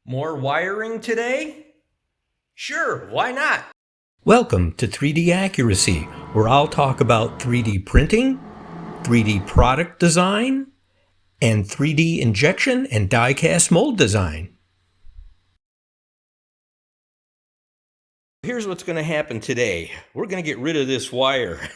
More wiring today? Sure, why not? Welcome to 3D Accuracy, where I'll talk about 3D printing, 3D product design, and 3D injection and die-cast mold design. Here's what's going to happen today. We're going to get rid of this wire.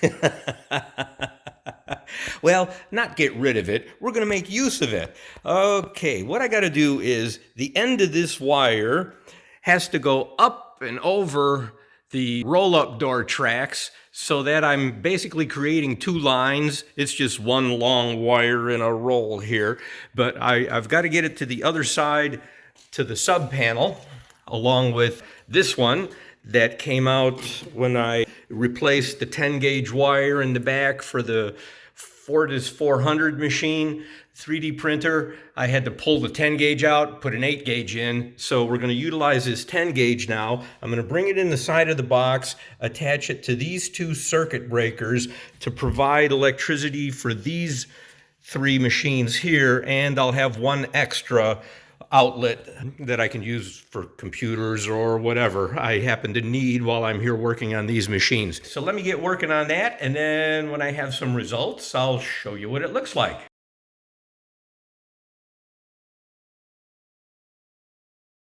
Well, not get rid of it. We're going to make use of it. Okay, what I got to do is the end of this wire has to go up and over the roll-up door tracks so that I'm basically creating two lines. It's just one long wire in a roll here, but I've got to get it to the other side to the sub panel along with this one that came out when I replaced the 10 gauge wire in the back for the Fortis 400 machine 3D printer. I had to pull the 10 gauge out, put an 8 gauge in. So we're going to utilize this 10 gauge now. I'm going to bring it in the side of the box, attach it to these two circuit breakers to provide electricity for these three machines here, and I'll have one extra outlet that I can use for computers or whatever I happen to need while I'm here working on these machines. So let me get working on that, and then when I have some results, I'll show you what it looks like.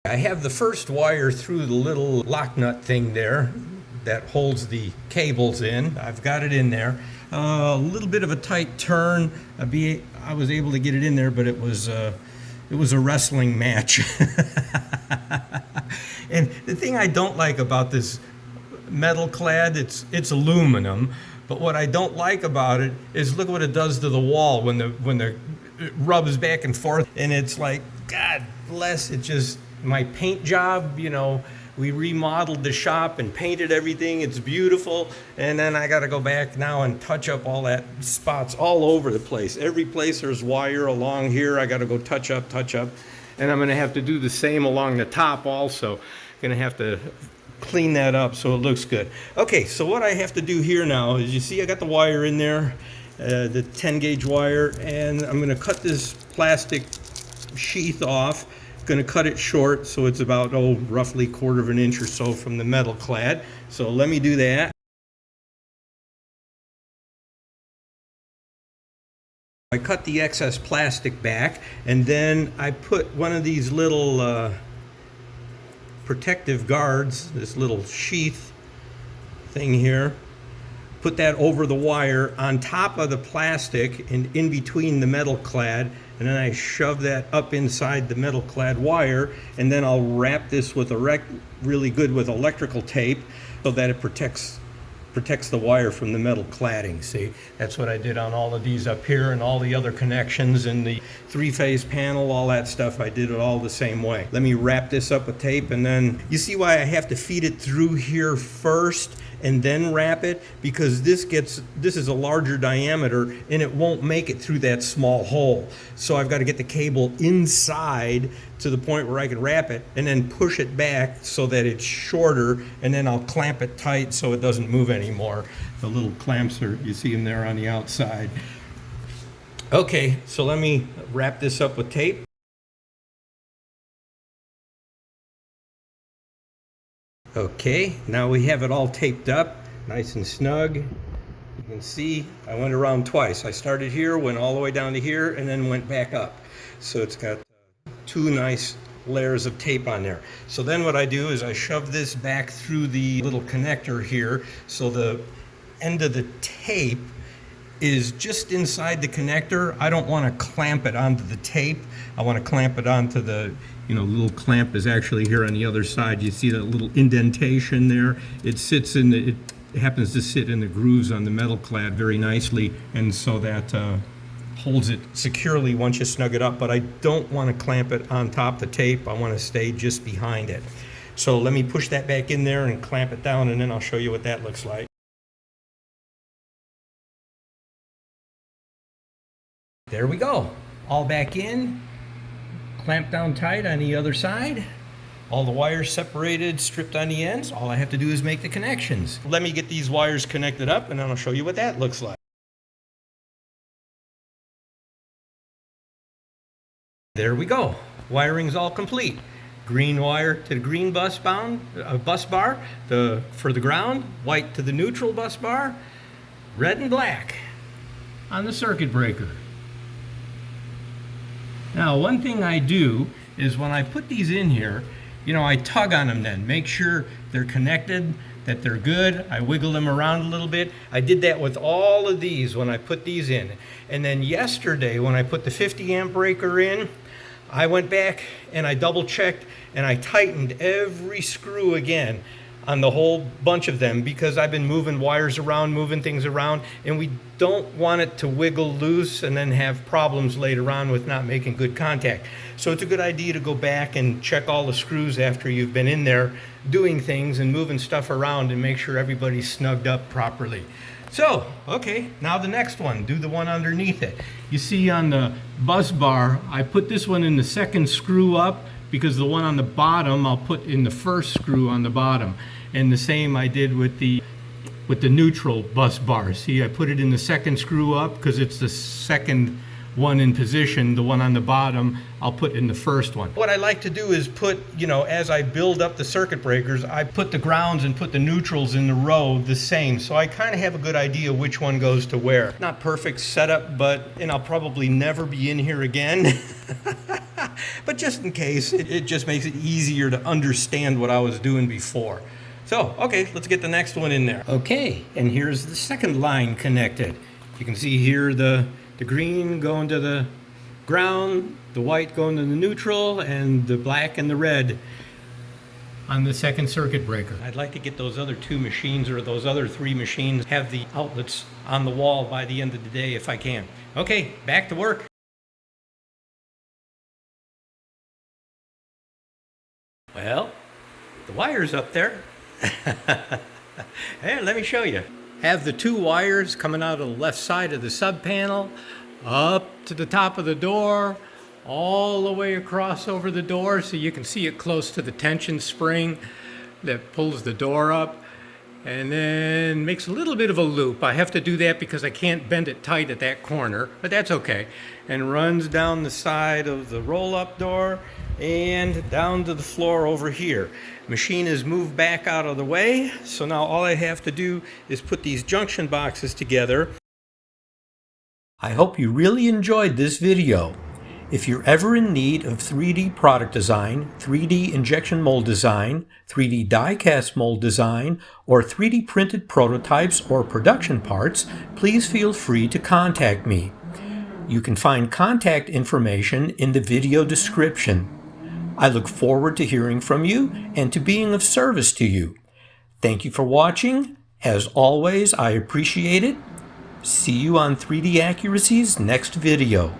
I have the first wire through the little lock nut thing there that holds the cables in. I've got it in there. A little bit of a tight turn. I was able to get it in there, but it was a wrestling match. And the thing I don't like about this metal clad, it's aluminum, but what I don't like about it is look what it does to the wall when it rubs back and forth, and it's like, God bless it, just my paint job, we remodeled the shop and painted everything. It's beautiful. And then I got to go back now and touch up all that spots all over the place. Every place there's wire along here, I got to go touch up. And I'm going to have to do the same along the top also. Going to have to clean that up so it looks good. Okay, so what I have to do here now is, you see I got the wire in there, the 10 gauge wire, and I'm going to cut this plastic sheath off. Going to cut it short so it's about roughly 1/4 of an inch or so from the metal clad. So let me do that. I cut the excess plastic back, and then I put one of these little protective guards, this little sheath thing here, put that over the wire on top of the plastic and in between the metal clad, and then I shove that up inside the metal clad wire, and then I'll wrap this with really good with electrical tape so that it protects the wire from the metal cladding. See, that's what I did on all of these up here and all the other connections and the 3-phase panel, all that stuff. I did it all the same way. Let me wrap this up with tape, and then you see why I have to feed it through here first and then wrap it, because this is a larger diameter and it won't make it through that small hole. So I've got to get the cable inside to the point where I can wrap it and then push it back so that it's shorter, and then I'll clamp it tight so it doesn't move anymore. The little clamps you see them there on the outside. Okay, so let me wrap this up with tape. Okay, now we have it all taped up, nice and snug. You can see I went around twice. I started here, went all the way down to here, and then went back up. So it's got two nice layers of tape on there. So then what I do is I shove this back through the little connector here, so the end of the tape is just inside the connector. I don't want to clamp it onto the tape. I want to clamp it onto the little clamp is actually here on the other side. You see that little indentation there? It happens to sit in the grooves on the metal clad very nicely, and so that holds it securely once you snug it up. But I don't want to clamp it on top of the tape. I want to stay just behind it. So let me push that back in there and clamp it down, and then I'll show you what that looks like. There we go. All back in. Clamp down tight on the other side. All the wires separated, stripped on the ends. All I have to do is make the connections. Let me get these wires connected up, and then I'll show you what that looks like. There we go. Wiring's all complete. green wire to the green bus bar, for the ground, white to the neutral bus bar, red and black on the circuit breaker. Now, one thing I do is when I put these in here, I tug on them then, make sure they're connected, that they're good. I wiggle them around a little bit. I did that with all of these when I put these in. And then yesterday when I put the 50 amp breaker in, I went back and I double checked and I tightened every screw again on the whole bunch of them, because I've been moving wires around, moving things around, and we don't want it to wiggle loose and then have problems later on with not making good contact. So it's a good idea to go back and check all the screws after you've been in there doing things and moving stuff around and make sure everybody's snugged up properly. So, okay, now the next one, do the one underneath it. You see on the bus bar, I put this one in the second screw up, because the one on the bottom I'll put in the first screw on the bottom. And the same I did with the neutral bus bar. See, I put it in the second screw up because it's the second one in position. The one on the bottom I'll put in the first one. What I like to do is put, as I build up the circuit breakers, I put the grounds and put the neutrals in the row the same, so I kind of have a good idea which one goes to where. Not perfect setup, and I'll probably never be in here again. But just in case, it just makes it easier to understand what I was doing before. So, okay, let's get the next one in there. Okay, and here's the second line connected. You can see here the green going to the ground, the white going to the neutral, and the black and the red on the second circuit breaker. I'd like to get those other two machines, or those other three machines, have the outlets on the wall by the end of the day if I can. Okay, back to work. Well, the wire's up there. Hey, let me show you. Have the two wires coming out of the left side of the sub panel up to the top of the door, all the way across over the door, so you can see it close to the tension spring that pulls the door up, and then makes a little bit of a loop. I have to do that because I can't bend it tight at that corner, but that's okay. And runs down the side of the roll-up door and down to the floor over here. Machine is moved back out of the way, so now all I have to do is put these junction boxes together. I hope you really enjoyed this video. If you're ever in need of 3D product design, 3D injection mold design, 3D die-cast mold design, or 3D printed prototypes or production parts, please feel free to contact me. You can find contact information in the video description. I look forward to hearing from you and to being of service to you. Thank you for watching. As always, I appreciate it. See you on 3D Accuracy's next video.